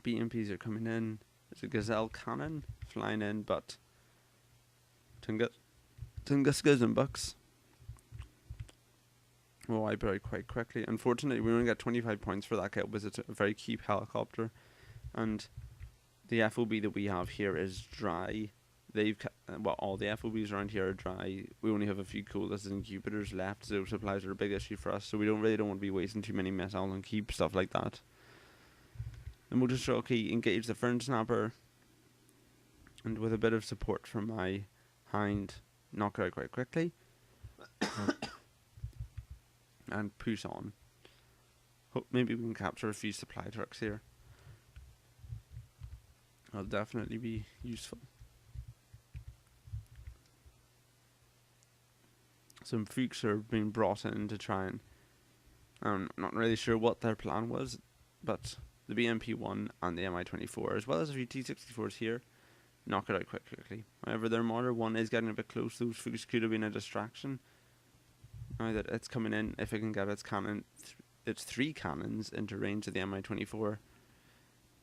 BMPs are coming in. There's a Gazelle cannon flying in, but Tunguskas and Bucks will wipe out quite quickly. Unfortunately, we only got 25 points for that kill because it's a very cheap helicopter, and the FOB that we have here is dry. All the FOBs around here are dry. We only have a few coolest and Jupiters left, so supplies are a big issue for us. So we don't want to be wasting too many missiles on keep stuff like that. The motor jockey engaged the Fern Snapper, and with a bit of support from my hind, knock it out quite quickly and push on. Hope maybe we can capture a few supply trucks here. That'll definitely be useful. Some Fuchs are being brought in to try and... I'm not really sure what their plan was, but the BMP-1 and the Mi-24, as well as a few T-64s here, knock it out quite quickly. However, their Marder 1 is getting a bit close. Those Fuchs could have been a distraction. Now that it's coming in, if it can get its cannon, its 3 cannons into range of the Mi-24,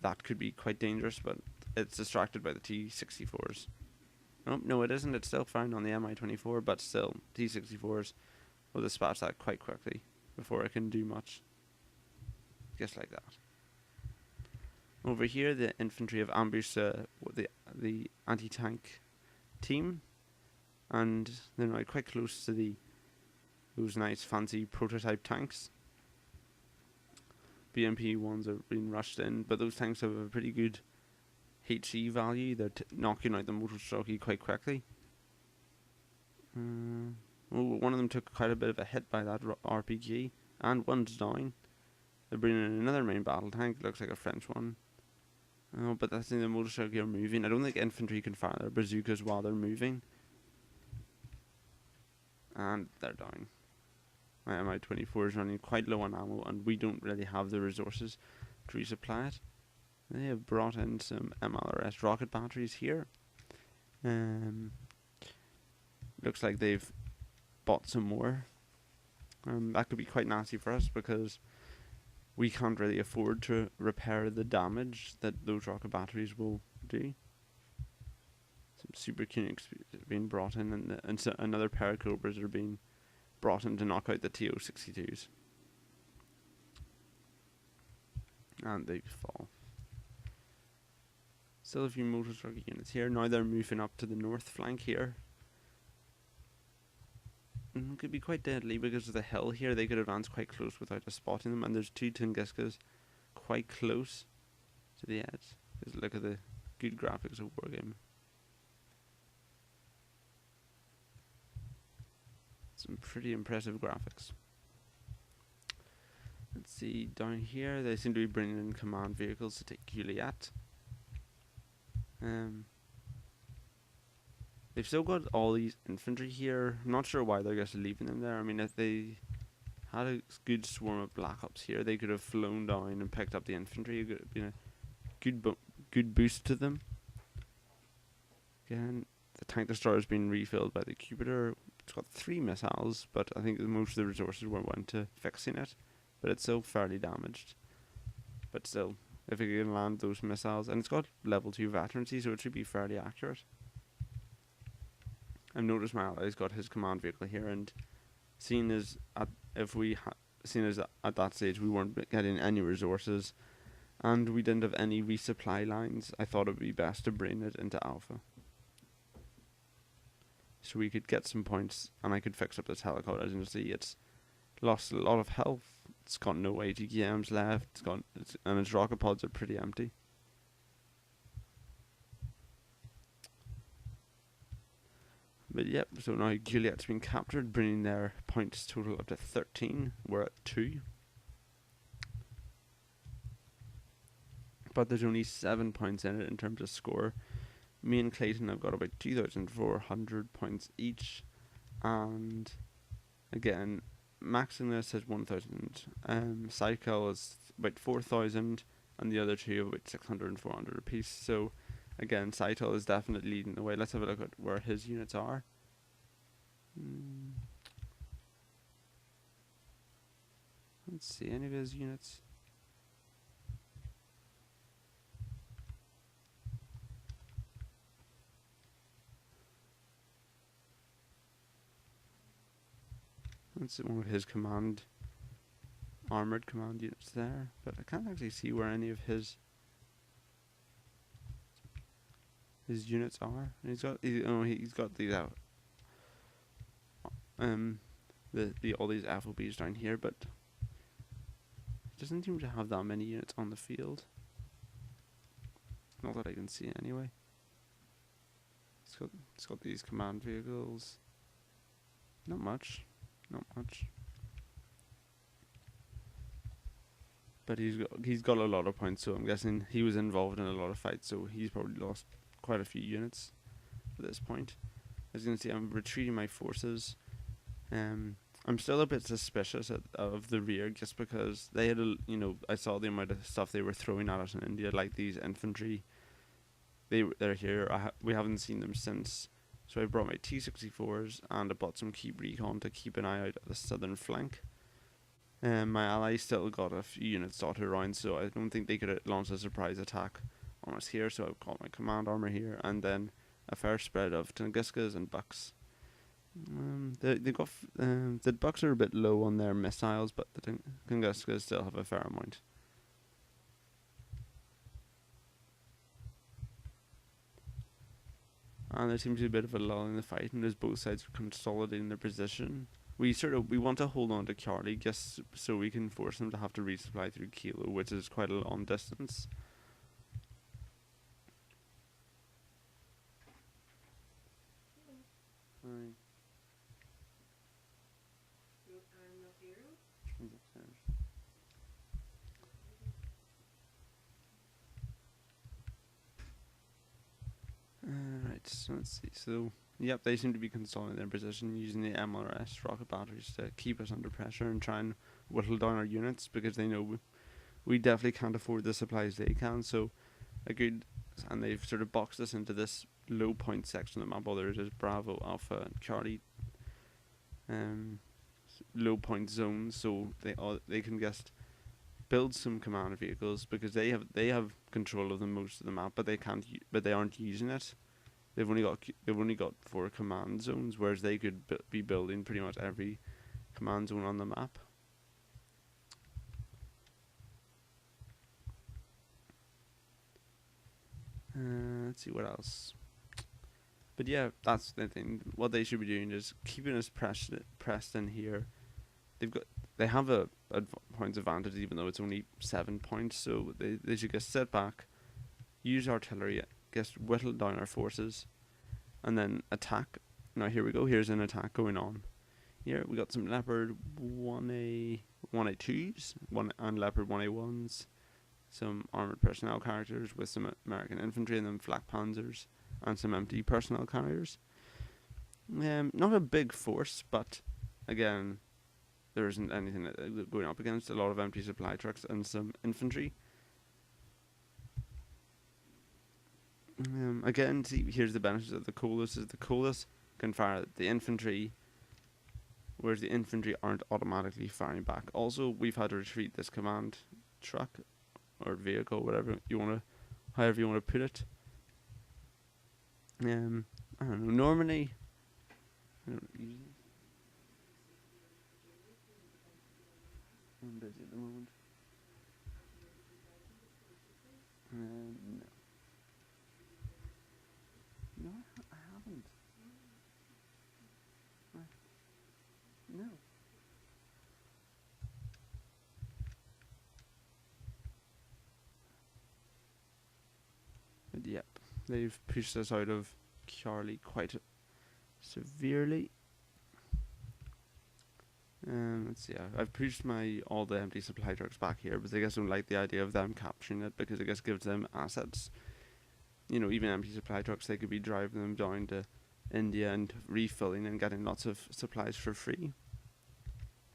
that could be quite dangerous, but it's distracted by the T-64s. Oh, no, it isn't. It's still firing on the Mi-24, but still, T-64s will dispatch that quite quickly before it can do much. Just like that. Over here, the infantry have ambushed the anti-tank team, and they're now quite close to those nice fancy prototype tanks. BMP ones are being rushed in, but those tanks have a pretty good HE value. They're knocking out the motor jockey quite quickly. One of them took quite a bit of a hit by that RPG, and one's down. They're bringing in another main battle tank. Looks like a French one. Oh, but that's in the motor jockey are moving. I don't think infantry can fire their bazookas while they're moving. And they're down. My Mi-24 is running quite low on ammo, and we don't really have the resources to resupply it. They have brought in some MLRS rocket batteries here. Looks like they've bought some more. That could be quite nasty for us because we can't really afford to repair the damage that those rocket batteries will do. Some Super Koenigs are being brought in, and so another pair of Cobras are being brought in to knock out the TO-62s. And they fall. Still a few motor jockey units here. Now they're moving up to the north flank here. It could be quite deadly because of the hill here. They could advance quite close without us spotting them. And there's 2 Tunguskas quite close to the edge. Just look at the good graphics of Wargame. Some pretty impressive graphics. Let's see, down here they seem to be bringing in command vehicles to take Juliet. They've still got all these infantry here. I'm not sure why they're just leaving them there. I mean, if they had a good swarm of Black Ops here, they could have flown down and picked up the infantry. It could have been a good boost to them. Again, the tank destroyer has been refilled by the Jupiter. It's got 3 missiles, but I think most of the resources went to fixing it. But it's still fairly damaged. But still, if it can land those missiles, and it's got level 2 veterancy, so it should be fairly accurate. I've noticed my ally's got his command vehicle here, and seeing as at that stage we weren't getting any resources, and we didn't have any resupply lines, I thought it would be best to bring it into Alpha, so we could get some points, and I could fix up this helicopter. As you can see, it's lost a lot of health. It's got no ATKMs left. And its rocket pods are pretty empty. But yep, so now Juliet's been captured, bringing their points total up to 13. We're at 2. But there's only 7 points in it in terms of score. Me and Clayton have got about 2,400 points each. And again, Maximus has 1,000. Cycle is about 4,000. And the other 2 have about 600 and 400 apiece. So again, Saito is definitely leading the way. Let's have a look at where his units are. Let's see any of his units. That's one of his armored command units there, but I can't actually see where any of his units are. And he's got these out. All these FOBs down here, but he doesn't seem to have that many units on the field. Not that I can see anyway. It's got these command vehicles. Not much. But he's got a lot of points, so I'm guessing he was involved in a lot of fights, so he's probably lost quite a few units at this point. As you can see, I'm retreating my forces. I'm still a bit suspicious of the rear, just because they had I saw the amount of stuff they were throwing at us in India, like these infantry. They're here. We haven't seen them since. So I brought my T-64s and I bought some keep recon to keep an eye out at the southern flank. My allies still got a few units dotted around, so I don't think they could launch a surprise attack on us here. So I've got my command armor here, and then a fair spread of Tunguskas and Bucks. The Bucks are a bit low on their missiles, but the Tunguskas still have a fair amount. And there seems to be a bit of a lull in the fight, and as both sides are consolidating their position, we want to hold on to Charlie just so we can force them to have to resupply through Kilo, which is quite a long distance. Hi. He's upstairs. Right, so let's see. So, yep, they seem to be consolidating their position using the MLRS rocket batteries to keep us under pressure and try and whittle down our units, because they know we definitely can't afford the supplies they can. So, and they've sort of boxed us into this low point section of the map. All there is Bravo, Alpha, and Charlie. Low point zones, so they can just build some command vehicles, because they have control of the most of the map, but they aren't using it. They've only got 4 command zones, whereas they could be building pretty much every command zone on the map. Let's see what else. But yeah, that's the thing. What they should be doing is keeping us pressed in here. They have a points advantage, even though it's only 7 points. So they should just sit back, use artillery, just whittle down our forces, and then attack. Now here we go. Here's an attack going on. Here we got some Leopard 1A2s, and Leopard 1A1s. Some armored personnel characters with some American infantry, and then flak panzers and some empty personnel carriers. Not a big force, but again, there isn't anything going up against. A lot of empty supply trucks and some infantry. Again, see, here's the benefits of the colas. The colas can fire at the infantry, whereas the infantry aren't automatically firing back. Also, we've had to retreat this command truck or vehicle, however you want to put it. I don't know. Normally, I don't use it. I'm busy at the moment. No. No, I haven't. No. But yep, they've pushed us out of Charlie quite severely. Let's see. I've pushed all the empty supply trucks back here, but I guess don't like the idea of them capturing it, because I guess gives them assets. Even empty supply trucks, they could be driving them down to India and refilling and getting lots of supplies for free.